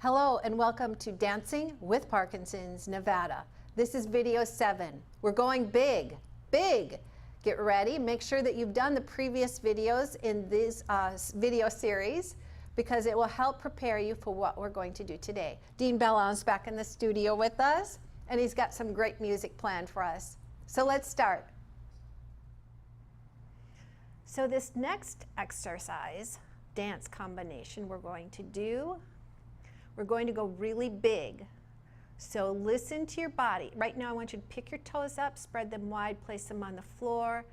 Hello and welcome to Dancing with Parkinsons, Nevada. This is video 7. We're going big, big. Get ready. Make sure that you've done the previous videos in this video series because it will help prepare you for what we're going to do today. Dean Bellon's back in the studio with us and he's got some great music planned for us. So let's start. So this next exercise, dance combination we're going to do, we're going to go really big. So listen to your body. Right now I want you to pick your toes up, spread them wide, place them on the floor,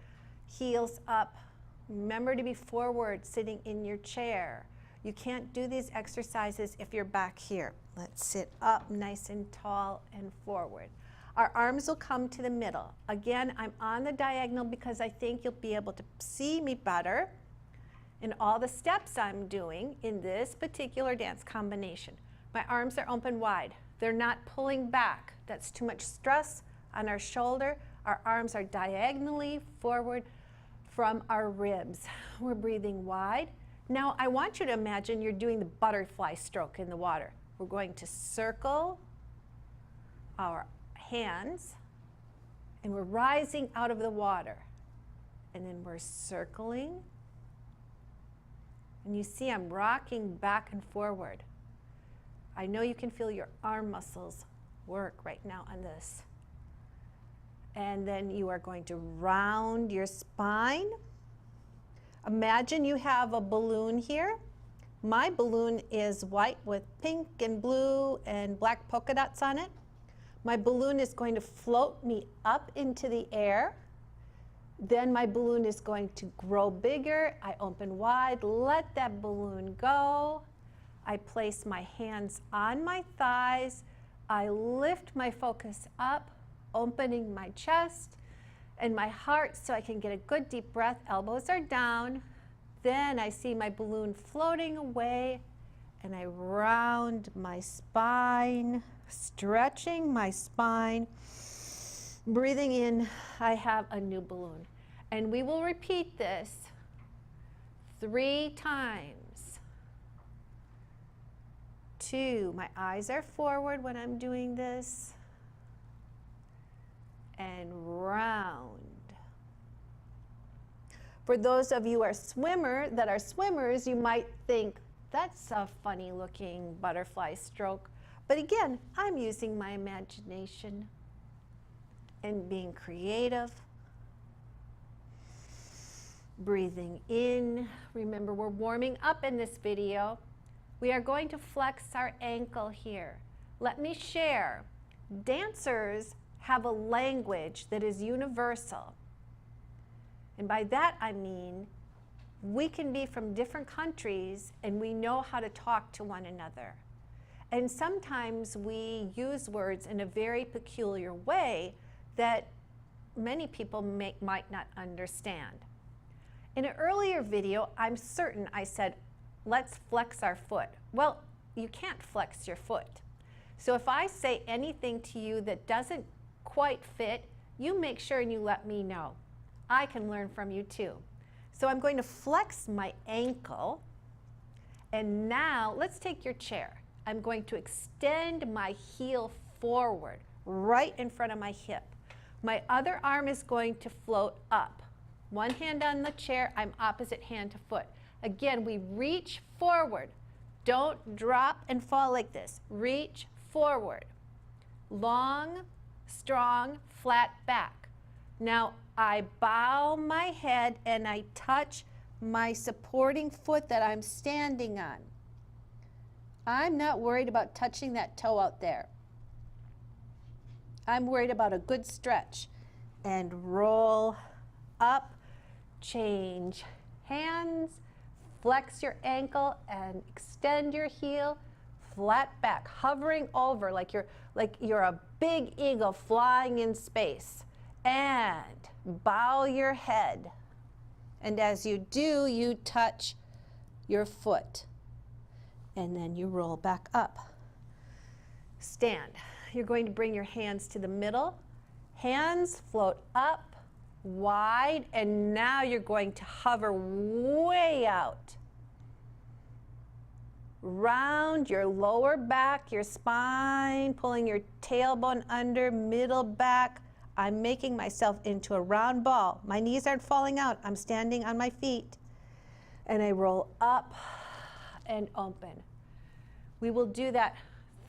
heels up. Remember to be forward, sitting in your chair. You can't do these exercises if you're back here. Let's sit up nice and tall and forward. Our arms will come to the middle. Again, I'm on the diagonal because I think you'll be able to see me better in all the steps I'm doing in this particular dance combination. My arms are open wide. They're not pulling back. That's too much stress on our shoulder. Our arms are diagonally forward from our ribs. We're breathing wide. Now I want you to imagine you're doing the butterfly stroke in the water. We're going to circle our hands and we're rising out of the water. And then we're circling. And you see I'm rocking back and forward. I know you can feel your arm muscles work right now on this. And then you are going to round your spine. Imagine you have a balloon here. My balloon is white with pink and blue and black polka dots on it. My balloon is going to float me up into the air. Then my balloon is going to grow bigger. I open wide, let that balloon go. I place my hands on my thighs. I lift my focus up, opening my chest and my heart so I can get a good deep breath. Elbows are down. Then I see my balloon floating away and I round my spine, stretching my spine. Breathing in, I have a new balloon. And we will repeat this 3 times. 2, my eyes are forward when I'm doing this. And round. For those of you that are swimmers, you might think, that's a funny looking butterfly stroke. But again, I'm using my imagination and being creative. Breathing in. Remember, we're warming up in this video. We are going to flex our ankle here. Let me share. Dancers have a language that is universal. And by that I mean we can be from different countries and we know how to talk to one another. And sometimes we use words in a very peculiar way that many people might not understand. In an earlier video, I'm certain I said, let's flex our foot. Well, you can't flex your foot. So if I say anything to you that doesn't quite fit, you make sure and you let me know. I can learn from you too. So I'm going to flex my ankle. And now let's take your chair. I'm going to extend my heel forward, right in front of my hip. My other arm is going to float up. One hand on the chair, I'm opposite hand to foot. Again, we reach forward. Don't drop and fall like this. Reach forward. Long, strong, flat back. Now I bow my head and I touch my supporting foot that I'm standing on. I'm not worried about touching that toe out there. I'm worried about a good stretch. And roll up, change hands, flex your ankle and extend your heel, flat back, hovering over like you're a big eagle flying in space. And bow your head. And as you do, you touch your foot. And then you roll back up. Stand. You're going to bring your hands to the middle. Hands float up, wide, and now you're going to hover way out. Round your lower back, your spine, pulling your tailbone under, middle back. I'm making myself into a round ball. My knees aren't falling out. I'm standing on my feet. And I roll up and open. We will do that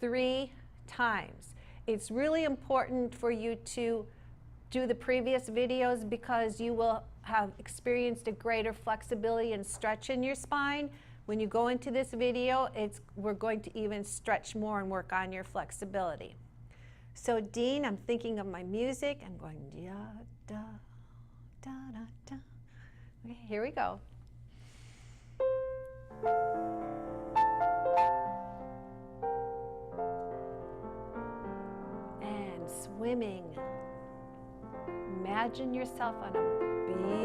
3 times. It's really important for you to do the previous videos because you will have experienced a greater flexibility and stretch in your spine. When you go into this video, we're going to even stretch more and work on your flexibility. So Dean, I'm thinking of my music. I'm going da, da, da, da, da. Okay, here we go. And swimming. Imagine yourself on a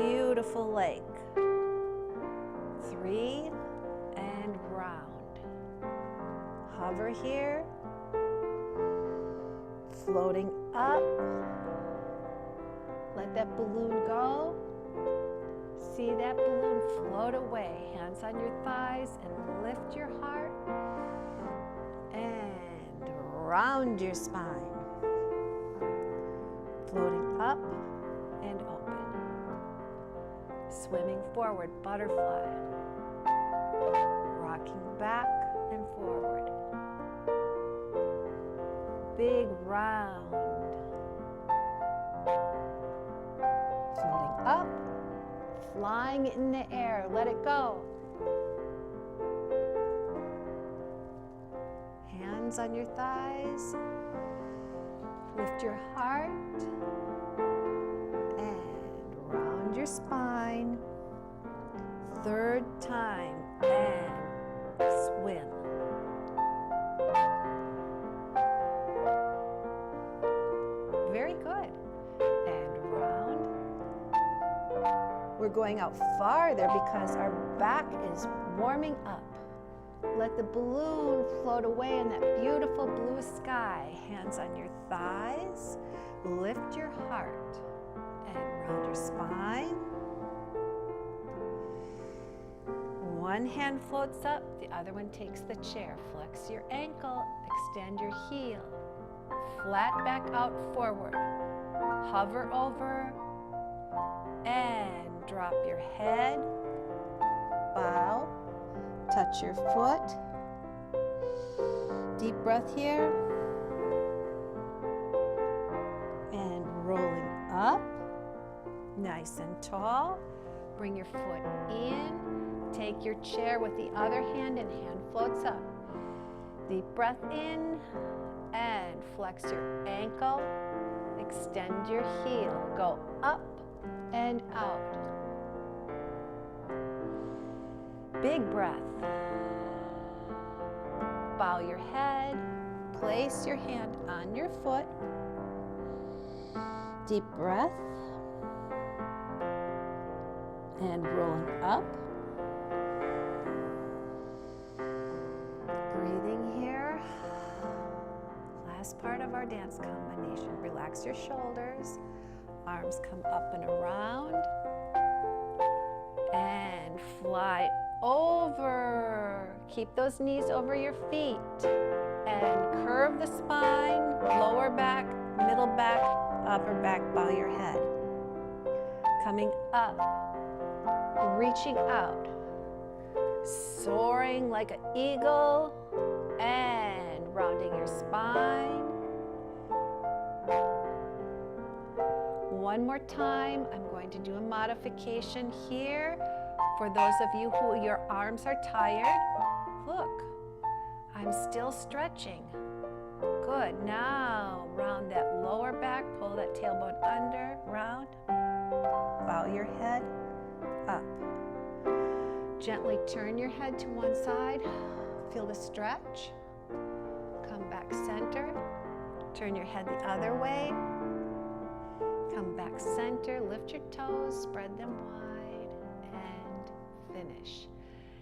beautiful lake. 3 and round. Hover here. Floating up. Let that balloon go. See that balloon float away. Hands on your thighs and lift your heart. And round your spine. Floating up and open. Swimming forward, butterfly. Rocking back and forward. Big round. Floating up, flying in the air. Let it go. Hands on your thighs. Lift your heart. And round your spine. 3rd time. And swim. Very good. And round. We're going out farther because our back is warming up. Let the balloon float away in that beautiful blue sky. Hands on your thighs. Lift your heart and round your spine. One hand floats up, the other one takes the chair. Flex your ankle, extend your heel. Flat back out forward. Hover over and drop your head. Bow. Touch your foot. Deep breath here. And rolling up. Nice and tall. Bring your foot in. Take your chair with the other hand and hand floats up. Deep breath in and flex your ankle. Extend your heel. Go up and out. Big breath. Bow your head. Place your hand on your foot. Deep breath. And rolling up. Breathing here. Last part of our dance combination. Relax your shoulders. Arms come up and around. And fly over. Keep those knees over your feet. And curve the spine, lower back, middle back, upper back, bow your head. Coming up, reaching out, soaring like an eagle, and rounding your spine. One more time, I'm going to do a modification here. For those of you who your arms are tired, look, I'm still stretching. Good, now round that lower back, pull that tailbone under, round, bow your head, up. Gently turn your head to one side, feel the stretch. Come back center, turn your head the other way. Come back center, lift your toes, spread them wide, and finish.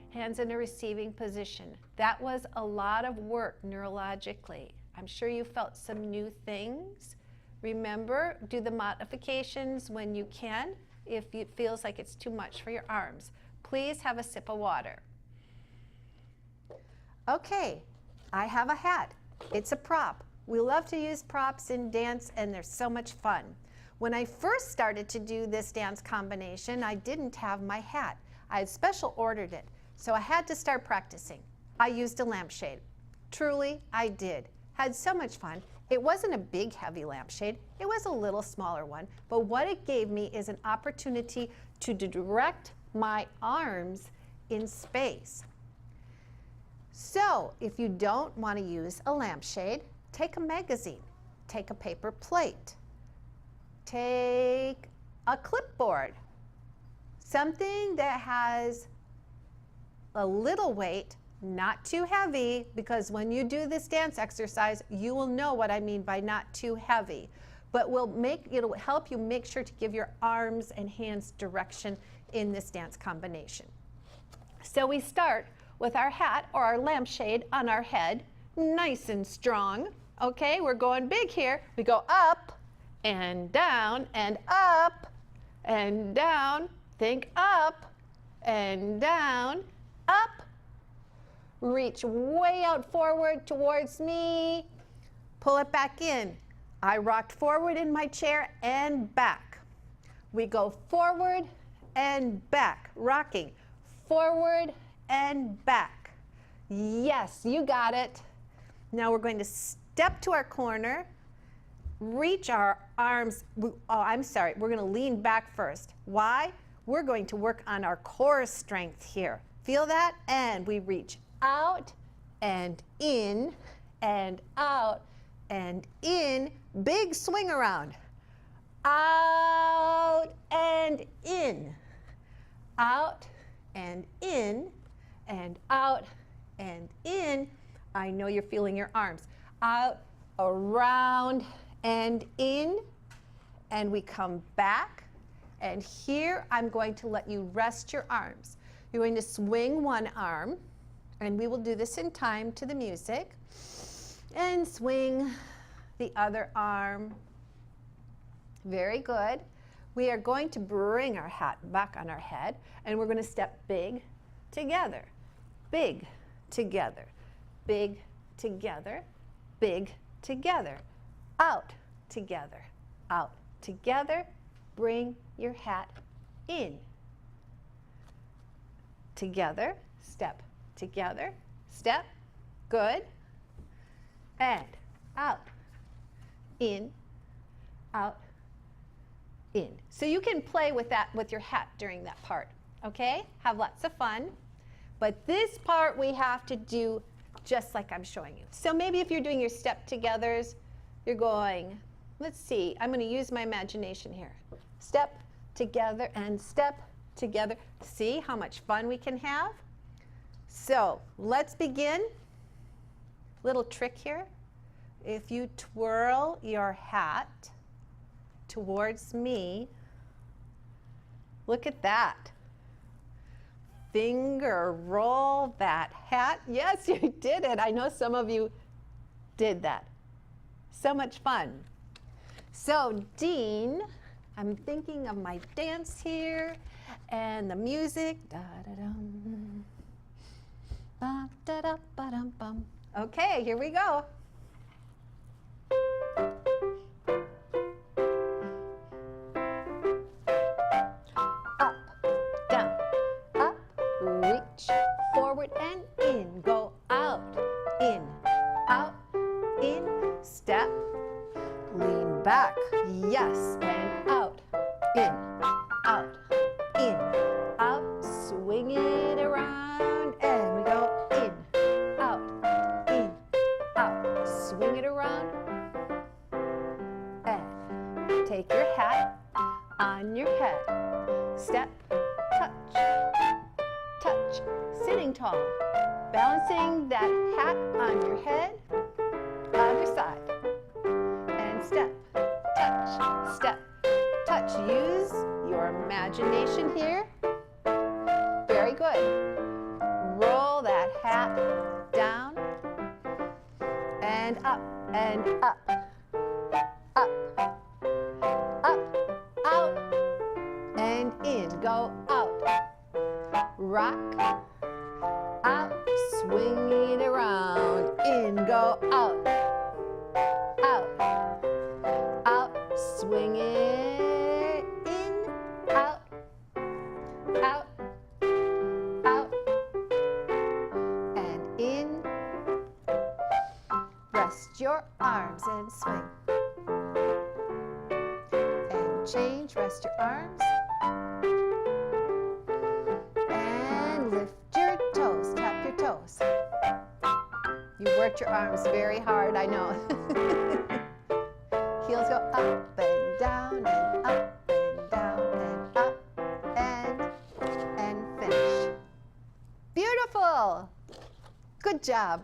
Hands in a receiving position. That was a lot of work neurologically. I'm sure you felt some new things. Remember, do the modifications when you can, if it feels like it's too much for your arms. Please have a sip of water. Okay, I have a hat. It's a prop. We love to use props in dance, and they're so much fun. When I first started to do this dance combination, I didn't have my hat. I had special ordered it, so I had to start practicing. I used a lampshade. Truly, I did. Had so much fun. It wasn't a big, heavy lampshade. It was a little smaller one, but what it gave me is an opportunity to direct my arms in space. So if you don't want to use a lampshade, take a magazine, take a paper plate, take a clipboard, something that has a little weight, not too heavy, because when you do this dance exercise, you will know what I mean by not too heavy, but it'll help you make sure to give your arms and hands direction in this dance combination. So we start with our hat or our lampshade on our head, nice and strong. Okay, we're going big here. We go up and down and up and down. Think up and down, up. Reach way out forward towards me. Pull it back in. I rocked forward in my chair and back. We go forward and back, rocking forward and back. Yes, you got it. Now we're going to step to our corner, reach our arms. We're going to lean back first. Why? We're going to work on our core strength here. Feel that? And we reach out and in and out and in. Big swing around. Out and in. Out and in and out and in. I know you're feeling your arms. Out, around, and in. And we come back. And here I'm going to let you rest your arms. You're going to swing one arm, and we will do this in time to the music. And swing the other arm. Very good. We are going to bring our hat back on our head, and we're going to step big together, big together, big together, big together, out together, out together. Bring your hat in. Together, step together, step, good, and out, in, out, in. So you can play with that with your hat during that part, okay? Have lots of fun. But this part we have to do just like I'm showing you. So maybe if you're doing your step togethers, you're going, let's see, I'm going to use my imagination here. Step together and step together. See how much fun we can have? So let's begin. Little trick here. If you twirl your hat towards me, look at that. Finger roll that hat. Yes, you did it. I know some of you did that. So much fun. So Dean, I'm thinking of my dance here and the music. Da, da, dum. Ba, da, da, ba, dum, bum. Okay, here we go. Up, down, up, reach, forward and in. Go out, in, step, lean back, yes, and out, in, out, swing it around, and we go in, out, swing it around, and take your hat on your head, step, touch, sitting tall, balancing that hat on your head, other side, and step, touch, use your imagination here, very good, roll that hat down, and up, out, and in, go out, rock, out, swing it around, in, go, out, out, out, swing it, in, out, out, out, and in. Rest your arms and swing. And change, rest your arms. And lift your toes, tap your toes. You worked your arms very hard, I know. Heels go up and down and up and down and up and finish. Beautiful. Good job.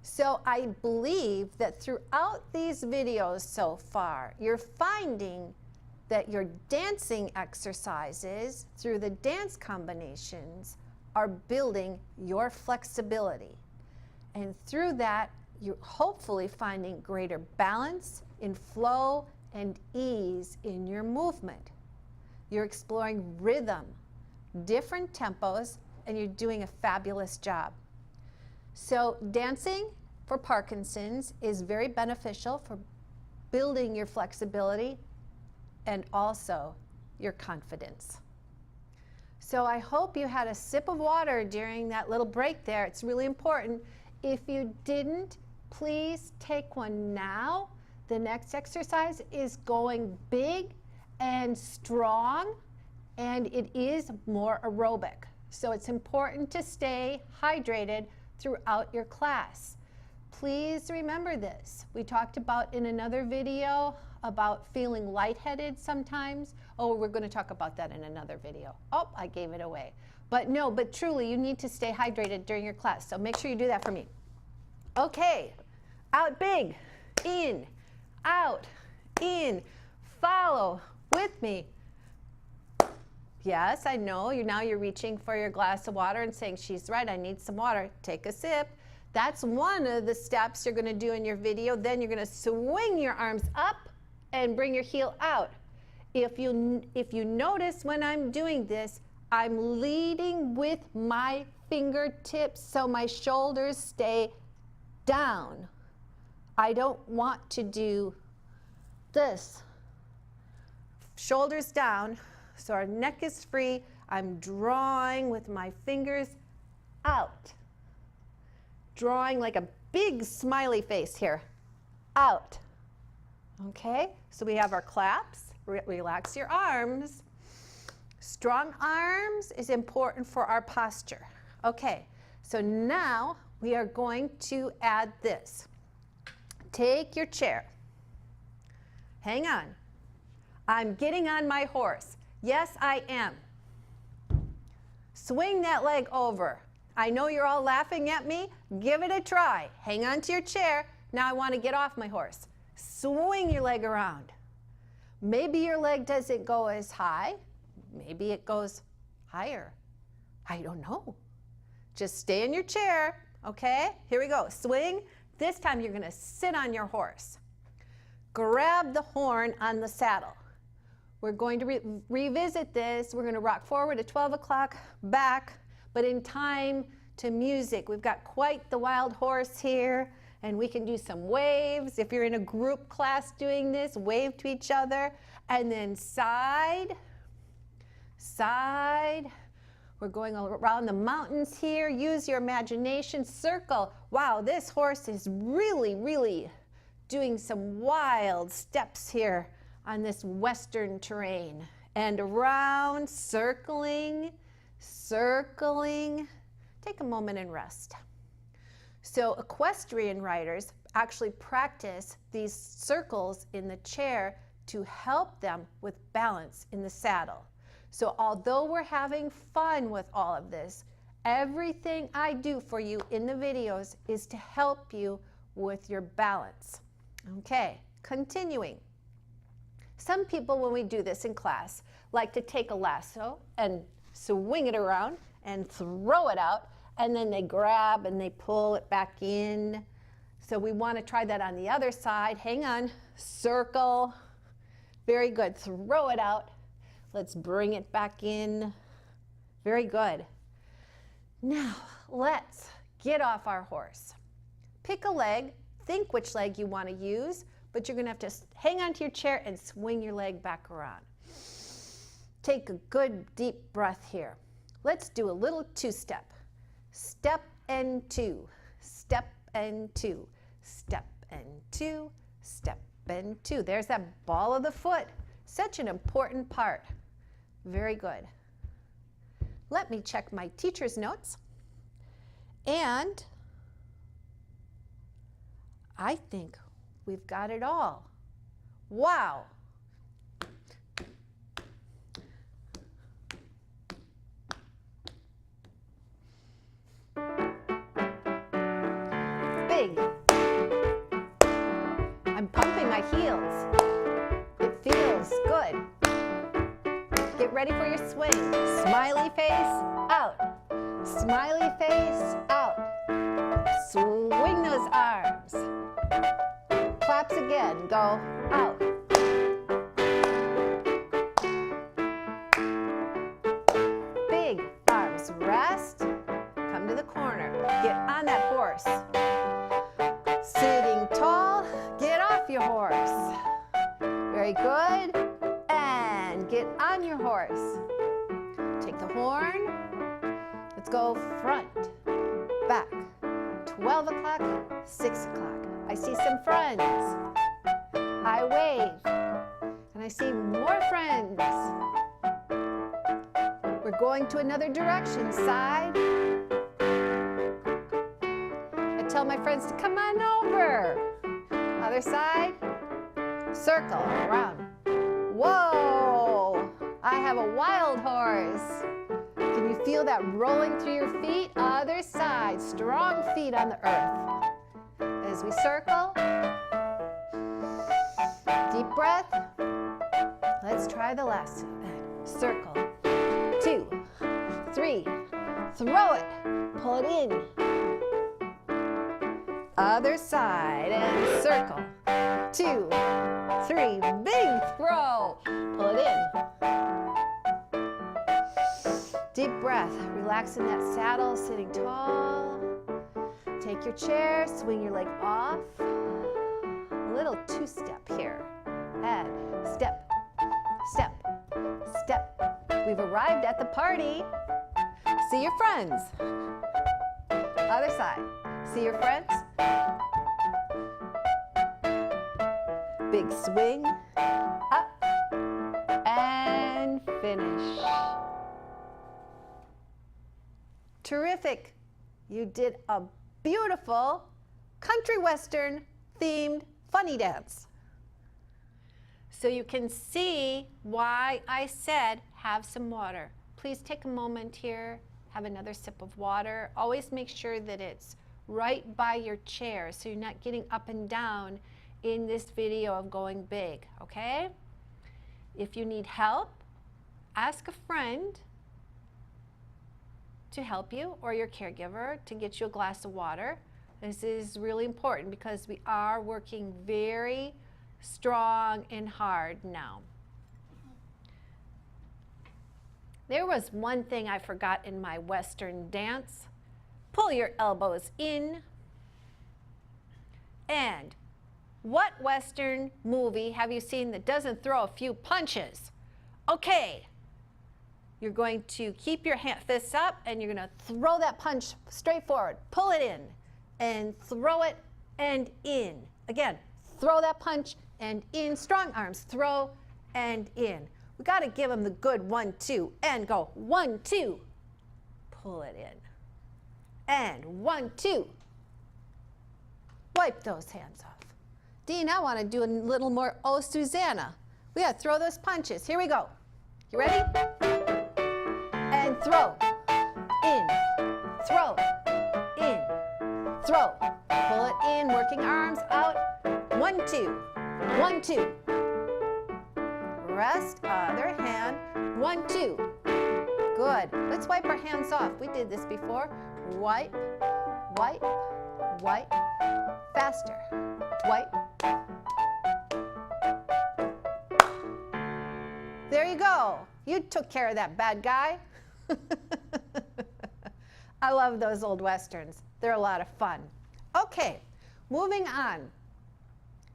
So I believe that throughout these videos so far, you're finding that your dancing exercises through the dance combinations are building your flexibility. And through that, you're hopefully finding greater balance in flow and ease in your movement. You're exploring rhythm, different tempos, and you're doing a fabulous job. So dancing for Parkinson's is very beneficial for building your flexibility and also your confidence. So I hope you had a sip of water during that little break there. It's really important. If you didn't, please take one now. The next exercise is going big and strong, and it is more aerobic. So it's important to stay hydrated throughout your class. Please remember this. We talked about in another video about feeling lightheaded sometimes. Oh, we're going to talk about that in another video. Oh, I gave it away. But no, but truly, you need to stay hydrated during your class. So make sure you do that for me. Okay, out big, in, out, in, follow with me. Yes, I know, now you're reaching for your glass of water and saying, she's right, I need some water. Take a sip. That's one of the steps you're going to do in your video. Then you're going to swing your arms up and bring your heel out. If you notice when I'm doing this, I'm leading with my fingertips so my shoulders stay down. I don't want to do this. Shoulders down, so our neck is free. I'm drawing with my fingers out. Drawing like a big smiley face here. Out. Okay, so we have our claps. Relax your arms. Strong arms is important for our posture. Okay, so now we are going to add this. Take your chair. Hang on. I'm getting on my horse. Yes, I am. Swing that leg over. I know you're all laughing at me. Give it a try. Hang on to your chair. Now I want to get off my horse. Swing your leg around. Maybe your leg doesn't go as high. Maybe it goes higher. I don't know. Just stay in your chair, okay? Here we go. Swing. This time you're going to sit on your horse. Grab the horn on the saddle. We're going to revisit this. We're going to rock forward at 12 o'clock, back, but in time to music. We've got quite the wild horse here, and we can do some waves. If you're in a group class doing this, wave to each other, and then side, side. We're going around the mountains here. Use your imagination. Circle. Wow, this horse is really doing some wild steps here on this western terrain. And around, circling, circling. Take a moment and rest. So equestrian riders actually practice these circles in the chair to help them with balance in the saddle. So although we're having fun with all of this, everything I do for you in the videos is to help you with your balance. Okay, continuing. Some people, when we do this in class, like to take a lasso and swing it around and throw it out, and then they grab and they pull it back in. So we want to try that on the other side. Hang on, circle. Very good, throw it out. Let's bring it back in. Very good. Now, let's get off our horse. Pick a leg, think which leg you want to use, but you're going to have to hang onto your chair and swing your leg back around. Take a good deep breath here. Let's do a little two-step. Step and two, step and two, step and two, step and two. There's that ball of the foot. Such an important part. Very good. Let me check my teacher's notes. And I think we've got it all. Wow. Big. I'm pumping my heels. It feels good. Get ready for your swing. Smiley face, out. Smiley face, out. Swing those arms. Claps again, go out. Big arms, rest. Come to the corner. Get on that horse. Sitting tall, get off your horse. Very good. And get on your horse. Take the horn. Let's go front, back. 12 o'clock, 6 o'clock. I see some friends. I wave. And I see more friends. We're going to another direction. Side. I tell my friends to come on over. Other side. Circle around. Whoa! I have a wild horse. Can you feel that rolling through your feet? Other side. Strong feet on the earth. As we circle. Deep breath. Let's try the last circle. 2, 3. Throw it. Pull it in. Other side and circle. 2, 3. Big throw. Pull it in. Deep breath. Relax in that saddle, sitting tall. Take your chair, swing your leg off. A little two-step here. And step, step, step. We've arrived at the party. See your friends. Other side. See your friends. Big swing. Up. And finish. Terrific. You did a beautiful country western themed funny dance. So you can see why I said have some water. Please take a moment here, have another sip of water. Always make sure that it's right by your chair so you're not getting up and down in this video of going big, okay? If you need help, ask a friend to help you or your caregiver to get you a glass of water. This is really important because we are working very strong and hard now. There was one thing I forgot in my Western dance. Pull your elbows in. And what Western movie have you seen that doesn't throw a few punches? Okay. You're going to keep your fists up and you're going to throw that punch straight forward. Pull it in and throw it and in. Again, throw that punch and in. Strong arms, throw and in. We got to give them the good 1, 2 and go 1, 2. Pull it in. And 1, 2. Wipe those hands off. Dean, I want to do a little more Oh Susanna. We got to throw those punches. Here we go. You ready? And throw, in, throw, in, throw. Pull it in, working arms out. 1, 2, 1, 2. Rest, other hand. 1, 2. Good. Let's wipe our hands off. We did this before. Wipe, wipe, wipe. Faster. Wipe. There you go. You took care of that bad guy. I love those old Westerns. They're a lot of fun. Okay, moving on.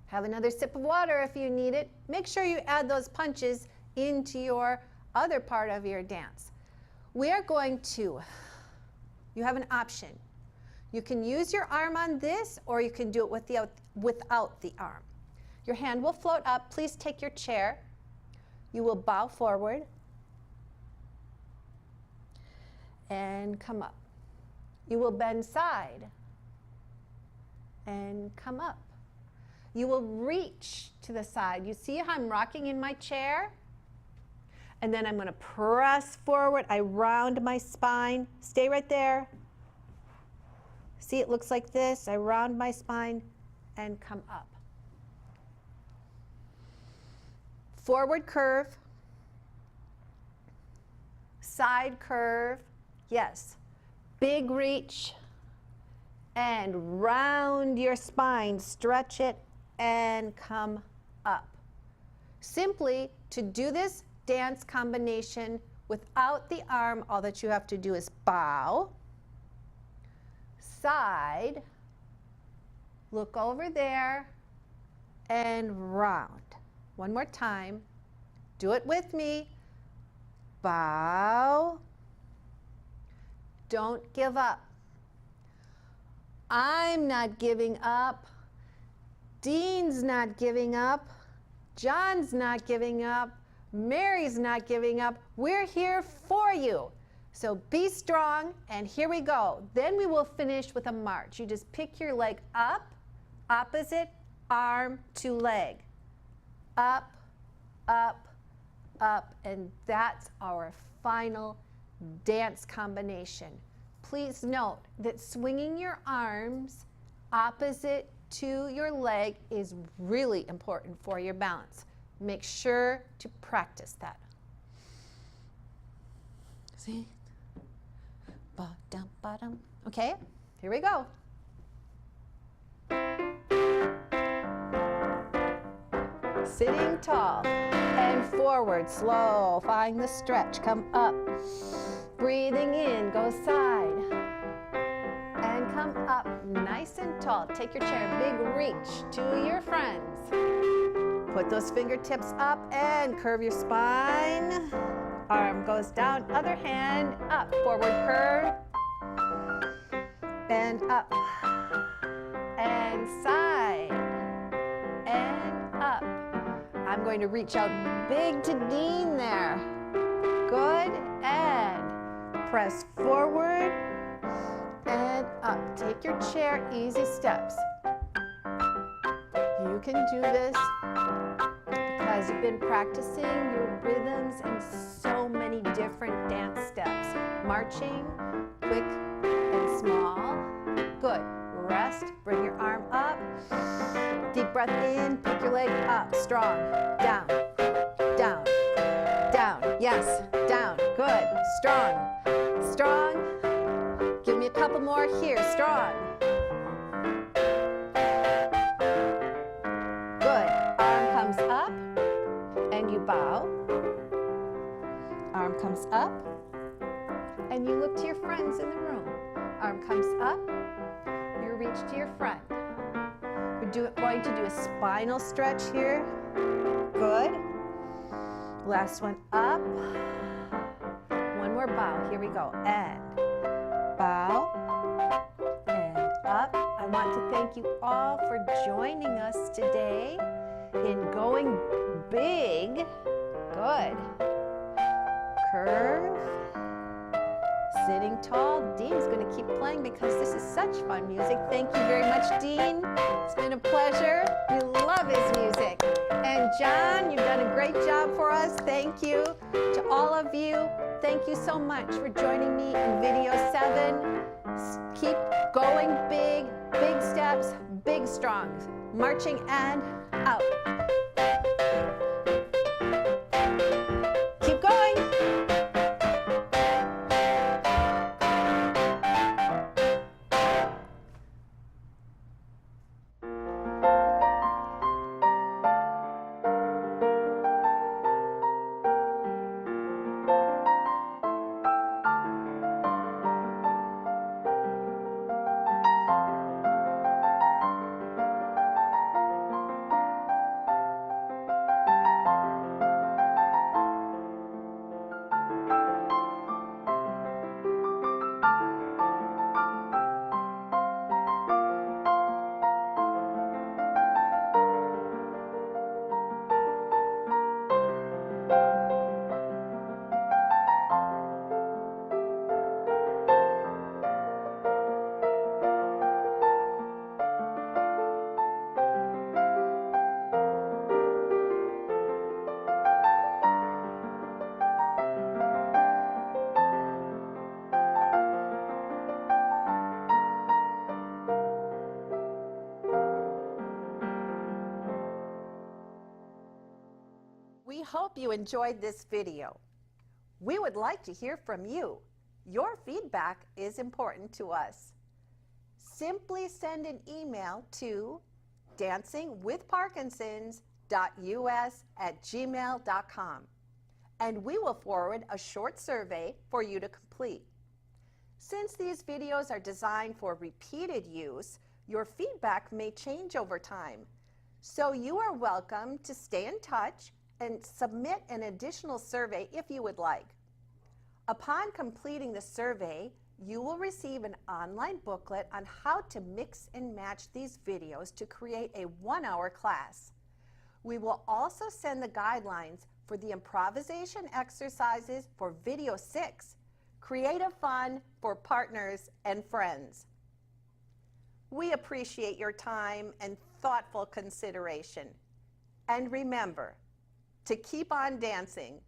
Have another sip of water if you need it. Make sure you add those punches into your other part of your dance. We are going to, you have an option. You can use your arm on this, or you can do it without the arm. Your hand will float up. Please take your chair. You will bow forward and come up. You will bend side and come up. You will reach to the side. You see how I'm rocking in my chair? And then I'm going to press forward. I round my spine. Stay right there. See, it looks like this. I round my spine and come up. Forward curve. Side curve. Yes. Big reach. And round your spine. Stretch it and come up. Simply, to do this dance combination without the arm, all that you have to do is bow, side, look over there, and round. One more time. Do it with me. Bow. Don't give up. I'm not giving up. Dean's not giving up. John's not giving up. Mary's not giving up. We're here for you. So be strong, and here we go. Then we will finish with a march. You just pick your leg up, opposite arm to leg. Up, up, up, and that's our final dance combination. Please note that swinging your arms opposite to your leg is really important for your balance. Make sure to practice that. See? Bottom, bottom. Okay, here we go. Sitting tall and forward, slow. Find the stretch, come up. Breathing in, go side. And come up nice and tall. Take your chair, big reach to your friends. Put those fingertips up and curve your spine. Arm goes down, other hand up. Forward curve. And up. And side. And up. I'm going to reach out big to Dean there. Good. And press forward and up. Take your chair, easy steps. You can do this because you've been practicing your rhythms and so many different dance steps. Marching, quick and small. Good. Rest, bring your arm up. Deep breath in, pick your leg up, strong. Down, down, down. Yes, down. Good. Strong, strong. Give me a couple more here, strong. Good. Arm comes up and you bow. Arm comes up and you look to your friends in the room. Arm comes up, you reach to your friend. We're going to do a spinal stretch here. Good. Last one up. One more bow. Here we go. And bow and up. I want to thank you all for joining us today in going big. Good. Curve. Sitting tall. Dean's going to keep playing because this is such fun music. Thank you very much, Dean. It's been a pleasure. We love his music. And John, you've done a great job for us. Thank you. To all of you, thank you so much for joining me in video 7. Keep going big, big steps, big strongs. Marching and out. Keep going. hope you enjoyed this video. We would like to hear from you. Your feedback is important to us. Simply send an email to dancingwithparkinsons.us@gmail.com, and we will forward a short survey for you to complete. Since these videos are designed for repeated use, your feedback may change over time. So you are welcome to stay in touch and submit an additional survey if you would like. Upon completing the survey, you will receive an online booklet on how to mix and match these videos to create a 1-hour class. We will also send the guidelines for the improvisation exercises for video 6, Creative Fun for Partners and Friends. We appreciate your time and thoughtful consideration. And remember to keep on dancing